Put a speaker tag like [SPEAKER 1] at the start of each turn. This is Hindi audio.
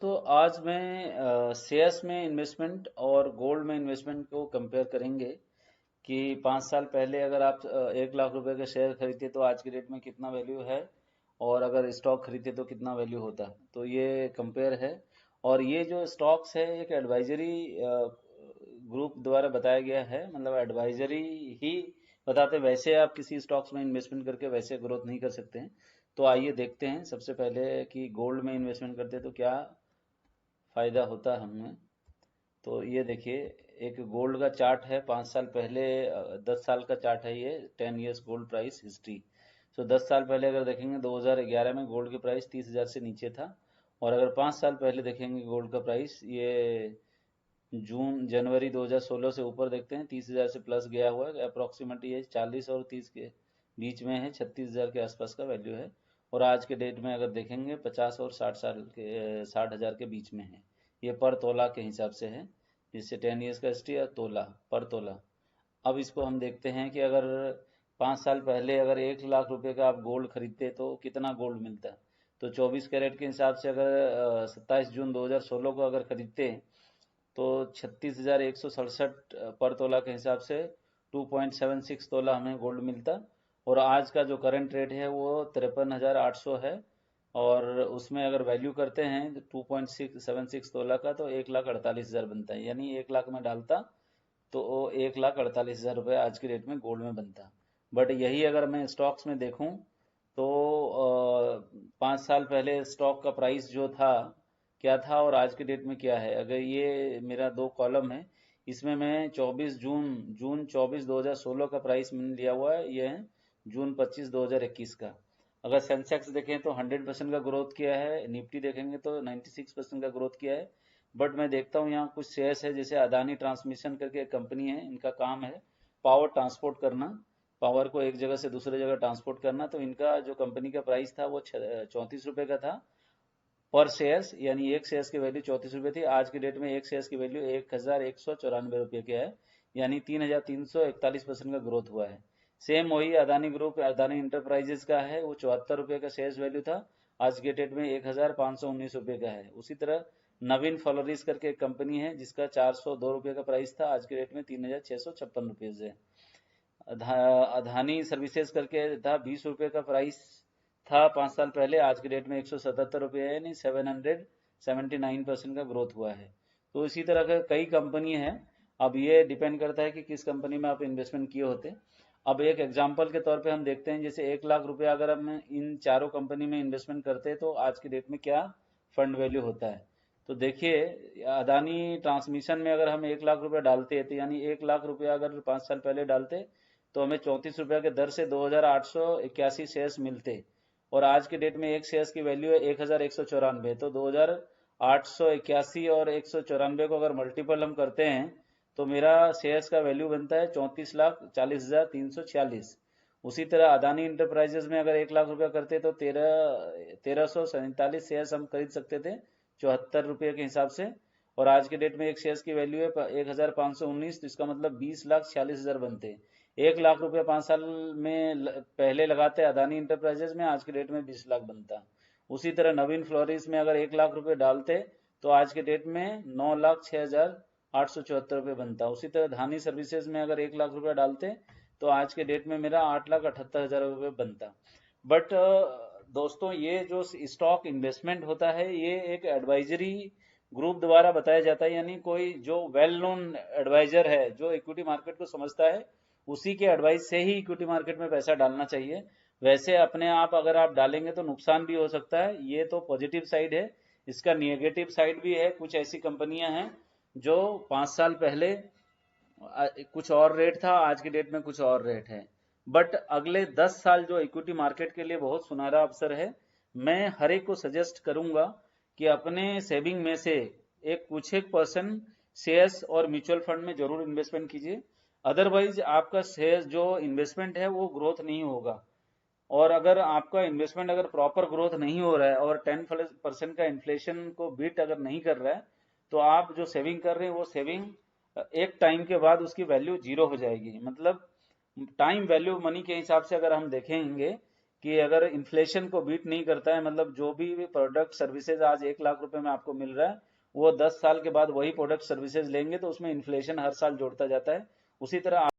[SPEAKER 1] तो आज मैं शेयर्स में इन्वेस्टमेंट और गोल्ड में इन्वेस्टमेंट को कंपेयर करेंगे कि 5 साल पहले अगर आप 1 लाख रुपए का शेयर खरीदते तो आज की डेट में कितना वैल्यू है, और अगर स्टॉक खरीदते तो कितना वैल्यू होता। तो ये कंपेयर है। और ये जो स्टॉक्स है एक एडवाइजरी ग्रुप द्वारा बताया गया है, मतलब एडवाइजरी ही बताते, वैसे आप किसी स्टॉक्स में इन्वेस्टमेंट करके वैसे ग्रोथ नहीं कर सकते हैं। तो आइए देखते हैं सबसे पहले कि गोल्ड में इन्वेस्टमेंट करते तो क्या फायदा होता है हमें। तो ये देखिए, एक गोल्ड का चार्ट है 5 साल पहले, 10 साल का चार्ट है ये, 10 ईयर्स गोल्ड प्राइस हिस्ट्री। सो 10 साल पहले अगर देखेंगे 2011 में गोल्ड की प्राइस 30,000 से नीचे था। और अगर 5 साल पहले देखेंगे गोल्ड का प्राइस, ये जून जनवरी 2016 से ऊपर देखते हैं 30,000 से प्लस गया हुआ है। अप्रोक्सीमेटली ये 40 और 30 के बीच में है, 36,000 के आसपास का वैल्यू है। और आज के डेट में अगर देखेंगे 50 और 60 साल के 60,000 के बीच में है। ये पर तोला के हिसाब से है, जिससे 10 ईयर्स का हिस्ट्री है, तोला पर तोला। अब इसको हम देखते हैं कि अगर 5 साल पहले अगर 1 लाख रुपए का आप गोल्ड खरीदते तो कितना गोल्ड मिलता। तो 24 कैरेट के हिसाब से अगर 27 जून 2016 को अगर खरीदते तो 36,167 पर तोला के हिसाब से 2.76 तोला हमें गोल्ड मिलता। और आज का जो करंट रेट है वो 53,800 है। और उसमें अगर वैल्यू करते हैं 2.676 तोला का तो 1,48,000 बनता है, यानी 1 लाख में डालता तो वो 1,48,000 रुपये आज की डेट में गोल्ड में बनता। बट यही अगर मैं स्टॉक्स में देखूं तो 5 साल पहले स्टॉक का प्राइस जो था क्या था और आज की डेट में क्या है। अगर ये मेरा दो कॉलम है, इसमें मैं 24 जून 2016 का प्राइस मैंने लिया हुआ है, ये है जून 25 2021 का। अगर सेंसेक्स देखें तो 100% का ग्रोथ किया है, निफ्टी देखेंगे तो 96% का ग्रोथ किया है। बट मैं देखता हूँ यहाँ कुछ शेयर्स है, जैसे अदानी ट्रांसमिशन करके एक कंपनी है, इनका काम है पावर ट्रांसपोर्ट करना, पावर को एक जगह से दूसरे जगह ट्रांसपोर्ट करना। तो इनका जो कंपनी का प्राइस था वो 34 रुपये का था पर शेयर्स, यानी एक शेयर्स की वैल्यू 34 रुपये थी। आज की डेट में एक शेयर्स की वैल्यू 1,194 रुपये की है, यानी 3,341% का ग्रोथ हुआ है। सेम वही अदानी ग्रुप, अदानी इंटरप्राइजेस का है, वो 74 रुपये का शेयर्स वैल्यू था, आज के डेट में 1,519 रुपये का है। उसी तरह नवीन फ्लोरिस करके एक कंपनी है जिसका 402 रुपये का प्राइस था, आज के डेट में 3,656 रुपये है। अधानी सर्विसेज करके था, 20 रुपये का प्राइस था 5 साल पहले, आज की डेट में 177 रुपये है, यानी 779% का ग्रोथ हुआ है। तो इसी तरह के कई कंपनी हैं। अब ये डिपेंड करता है कि किस कंपनी में आप इन्वेस्टमेंट किए होते। अब एक एग्जांपल के तौर पे हम देखते हैं, जैसे 1 लाख रुपया अगर हम इन चारों कंपनी में इन्वेस्टमेंट करते हैं तो आज की डेट में क्या फंड वैल्यू होता है। तो देखिए, अदानी ट्रांसमिशन में अगर हम 1 लाख रुपया डालते हैं तो यानी 1 लाख रुपया अगर 5 साल पहले डालते तो हमें 34 रुपये के दर से 2,881 शेयर्स मिलते। और आज के डेट में एक शेयर्स की वैल्यू है 1,194, तो 2,881 और 194 को अगर मल्टीपल हम करते हैं तो मेरा शेयर्स का वैल्यू बनता है 34,40,346। उसी तरह अदानी इंटरप्राइजेज में अगर 1 लाख रुपया करते तो 1,347 शेयर्स हम खरीद सकते थे 74 रुपये के हिसाब से। और आज के डेट में एक शेयर्स की वैल्यू है 1,519, तो इसका मतलब 20,46,000 बनते। 1 लाख रुपया 5 साल में पहले लगाते अदानी इंटरप्राइजेज में, आज के डेट में 20 लाख बनता। उसी तरह नवीन फ्लोरिस में अगर 1 लाख रुपए डालते तो आज के डेट में 9,06,874 रुपये बनता। उसी तरह धानी सर्विसेज में अगर 1 लाख रुपया डालते तो आज के डेट में मेरा 8,78,000 रुपये बनता। बट दोस्तों, ये जो स्टॉक इन्वेस्टमेंट होता है ये एक एडवाइजरी ग्रुप द्वारा बताया जाता है, यानी कोई जो वेल नोन एडवाइजर है जो इक्विटी मार्केट को समझता है उसी के एडवाइस से ही इक्विटी मार्केट में पैसा डालना चाहिए। वैसे अपने आप अगर आप डालेंगे तो नुकसान भी हो सकता है। ये तो पॉजिटिव साइड है, इसका निगेटिव साइड भी है। कुछ ऐसी कंपनियां हैं जो 5 साल पहले कुछ और रेट था, आज की डेट में कुछ और रेट है। बट अगले 10 साल जो इक्विटी मार्केट के लिए बहुत सुनहरा अवसर है। मैं हर एक को सजेस्ट करूंगा कि अपने सेविंग में से एक कुछ एक परसेंट शेयर्स और म्यूचुअल फंड में जरूर इन्वेस्टमेंट कीजिए। अदरवाइज आपका शेयर जो इन्वेस्टमेंट है वो ग्रोथ नहीं होगा। और अगर आपका इन्वेस्टमेंट अगर प्रॉपर ग्रोथ नहीं हो रहा है और 10% का इन्फ्लेशन को बीट अगर नहीं कर रहा है तो आप जो सेविंग कर रहे हैं वो सेविंग एक टाइम के बाद उसकी वैल्यू जीरो हो जाएगी। मतलब टाइम वैल्यू मनी के हिसाब से अगर हम देखेंगे कि अगर इन्फ्लेशन को बीट नहीं करता है, मतलब जो भी प्रोडक्ट सर्विसेज आज 1 लाख रुपए में आपको मिल रहा है, वो 10 साल के बाद वही प्रोडक्ट सर्विसेज लेंगे तो उसमें इन्फ्लेशन हर साल जोड़ता जाता है। उसी तरह